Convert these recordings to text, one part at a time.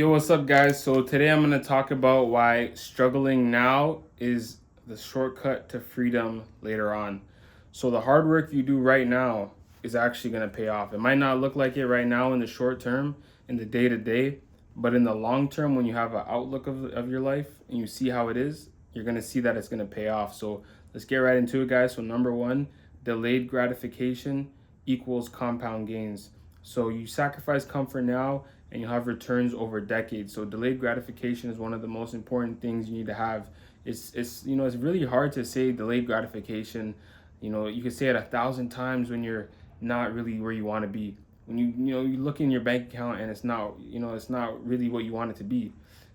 Yo, what's up, guys? So, today I'm going to talk about why struggling now is the shortcut to freedom later on. So, the hard work you do right now is actually going to pay off. It might not look like it right now in the short term, in the day to day, but in the long term, when you have an outlook of your life and you see how it is, you're going to see that it's going to pay off. So, let's get right into it, guys. So, number one, delayed gratification equals compound gains. So, you sacrifice comfort now and you'll have returns over decades. So delayed gratification is one of the most important things you need to have. It's really hard to say delayed gratification. You can say it 1,000 times when you're not really where you want to be. When you look in your bank account and it's not really what you want it to be.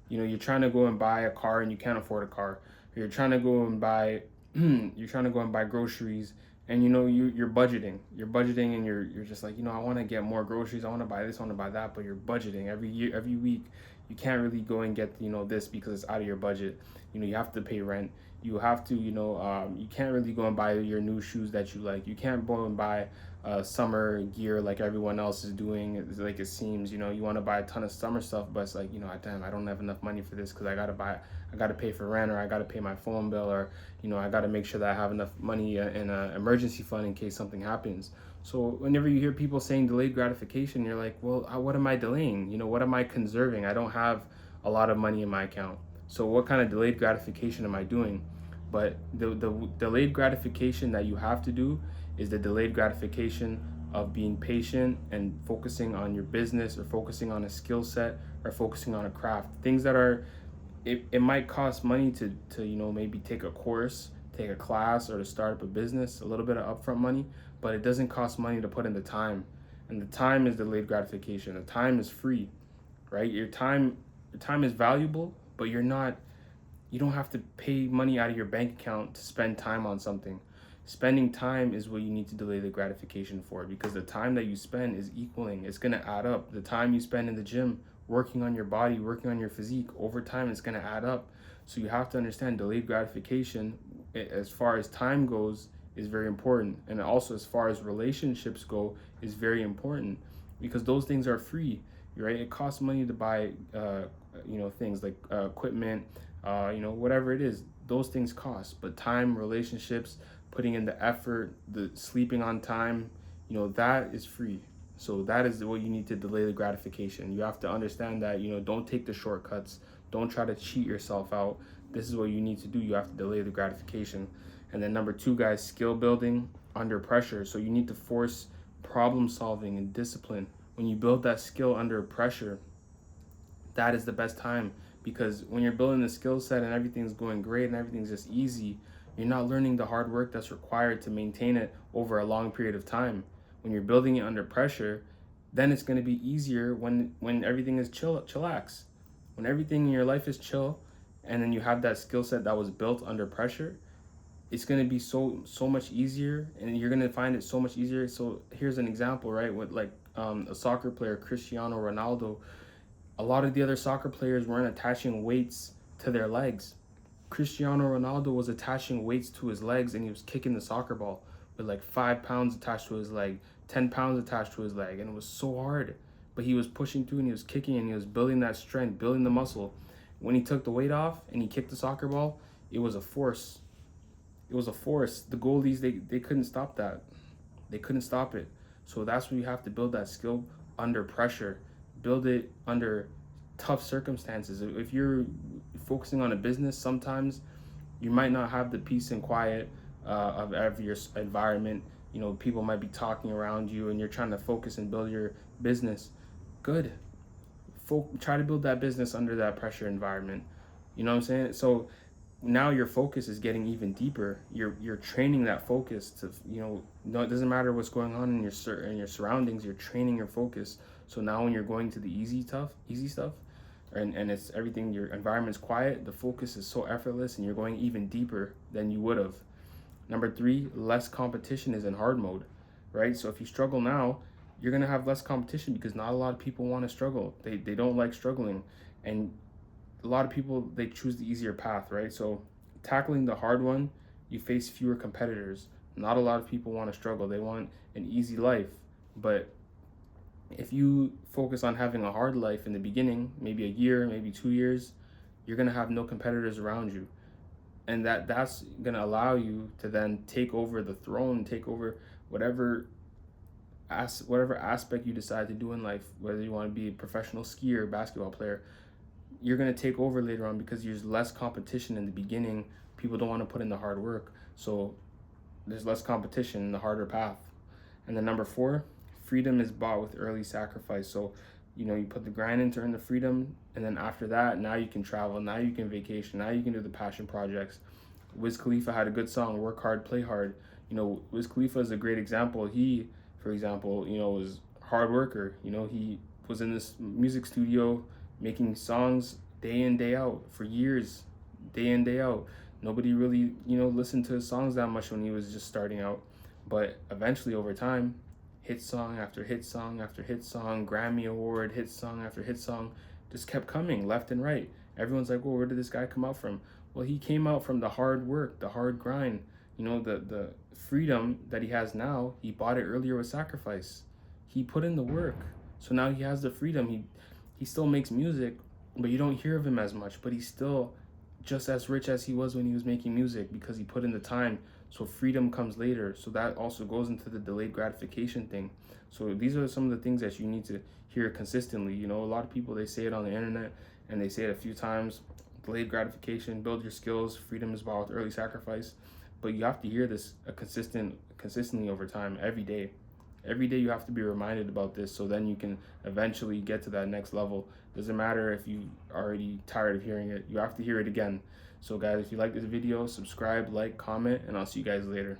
You're trying to go and buy a car and you can't afford a car. You're trying to go and buy you're trying to go and buy groceries and you're budgeting. You're budgeting and you're just like, I want to get more groceries. I want to buy this, I want to buy that, but you're budgeting every year, every week. You can't really go and get this because it's out of your budget. You have to pay rent. You have to you can't really go and buy your new shoes that you like. You can't go and buy summer gear like everyone else is doing. It's like it seems, you want to buy a ton of summer stuff, but it's like, damn, I don't have enough money for this because I gotta pay for rent, or I gotta pay my phone bill, or I gotta make sure that I have enough money in an emergency fund in case something happens. So whenever you hear people saying delayed gratification, you're like, well, what am I delaying? What am I conserving? I don't have a lot of money in my account. So what kind of delayed gratification am I doing? But the delayed gratification that you have to do is the delayed gratification of being patient and focusing on your business, or focusing on a skill set, or focusing on a craft. Things that are, it might cost money to maybe take a course, take a class, or to start up a business, a little bit of upfront money, but it doesn't cost money to put in the time. And the time is delayed gratification. The time is free, right? Your time is valuable, but you don't have to pay money out of your bank account to spend time on something. Spending time is what you need to delay the gratification for, because the time that you spend is equaling. It's going to add up. The time you spend in the gym working on your body, working on your physique, over time it's going to add up. So you have to understand delayed gratification, as far as time goes, is very important. And also as far as relationships go, is very important, because those things are free, right? It costs money to buy things like equipment, whatever it is. Those things cost, but time, relationships, putting in the effort, the sleeping on time, that is free. So that is what you need to delay the gratification. You have to understand that, don't take the shortcuts. Don't try to cheat yourself out. This is what you need to do. You have to delay the gratification. And then number two, guys, skill building under pressure. So you need to force problem solving and discipline. When you build that skill under pressure, that is the best time, because when you're building the skill set and everything's going great and everything's just easy, you're not learning the hard work that's required to maintain it over a long period of time. When you're building it under pressure, then it's going to be easier when everything is chillax. When everything in your life is chill, and then you have that skill set that was built under pressure, it's going to be so much easier, and you're going to find it so much easier. So here's an example, right? With like a soccer player, Cristiano Ronaldo. A lot of the other soccer players weren't attaching weights to their legs. Cristiano Ronaldo was attaching weights to his legs, and he was kicking the soccer ball with like 5 pounds attached to his leg, 10 pounds attached to his leg, and it was so hard. But he was pushing through and he was kicking and he was building that strength, building the muscle. When he took the weight off and he kicked the soccer ball, it was a force. It was a force. The goalies, they couldn't stop that. They couldn't stop it. So that's where you have to build that skill under pressure. Build it under tough circumstances. If you're focusing on a business, sometimes you might not have the peace and quiet of your environment. People might be talking around you and you're trying to focus and build your business. Good. Try to build that business under that pressure environment. You know what I'm saying? So now your focus is getting even deeper. You're training that focus to, no, it doesn't matter what's going on in your surroundings. You're training your focus. So now when you're going to the easy stuff, and it's everything, your environment's quiet, the focus is so effortless, and you're going even deeper than you would have. Number three, less competition is in hard mode, right? So if you struggle now, you're gonna have less competition, because not a lot of people want to struggle. They don't like struggling, and a lot of people, they choose the easier path, right? So tackling the hard one, you face fewer competitors. Not a lot of people want to struggle. They want an easy life, but If you focus on having a hard life in the beginning, maybe a year, maybe 2 years, you're gonna have no competitors around you, and that's gonna allow you to then take over the throne, take over whatever whatever aspect you decide to do in life, whether you want to be a professional skier, basketball player. You're going to take over later on because there's less competition in the beginning. People don't want to put in the hard work, so there's less competition in the harder path. And then number four, freedom is bought with early sacrifice. So, you put the grind into earn the freedom, and then after that, now you can travel, now you can vacation, now you can do the passion projects. Wiz Khalifa had a good song, "Work Hard, Play Hard." Wiz Khalifa is a great example. He, for example, was a hard worker. He was in this music studio making songs day in, day out for years, day in, day out. Nobody really, listened to his songs that much when he was just starting out. But eventually, over time, hit song after hit song after hit song, Grammy Award, hit song after hit song, just kept coming left and right. Everyone's like, well, where did this guy come out from? Well, he came out from the hard work, the hard grind. The freedom that he has now, he bought it earlier with sacrifice. He put in the work. So now he has the freedom. He still makes music, but you don't hear of him as much. But he's still just as rich as he was when he was making music because he put in the time. So freedom comes later. So that also goes into the delayed gratification thing. So these are some of the things that you need to hear consistently. A lot of people, they say it on the internet and they say it a few times. Delayed gratification, build your skills, freedom is bought with early sacrifice. But you have to hear this consistently over time, every day. Every day you have to be reminded about this, so then you can eventually get to that next level. Doesn't matter if you already tired of hearing it, you have to hear it again. So guys, if you like this video, subscribe, like, comment, and I'll see you guys later.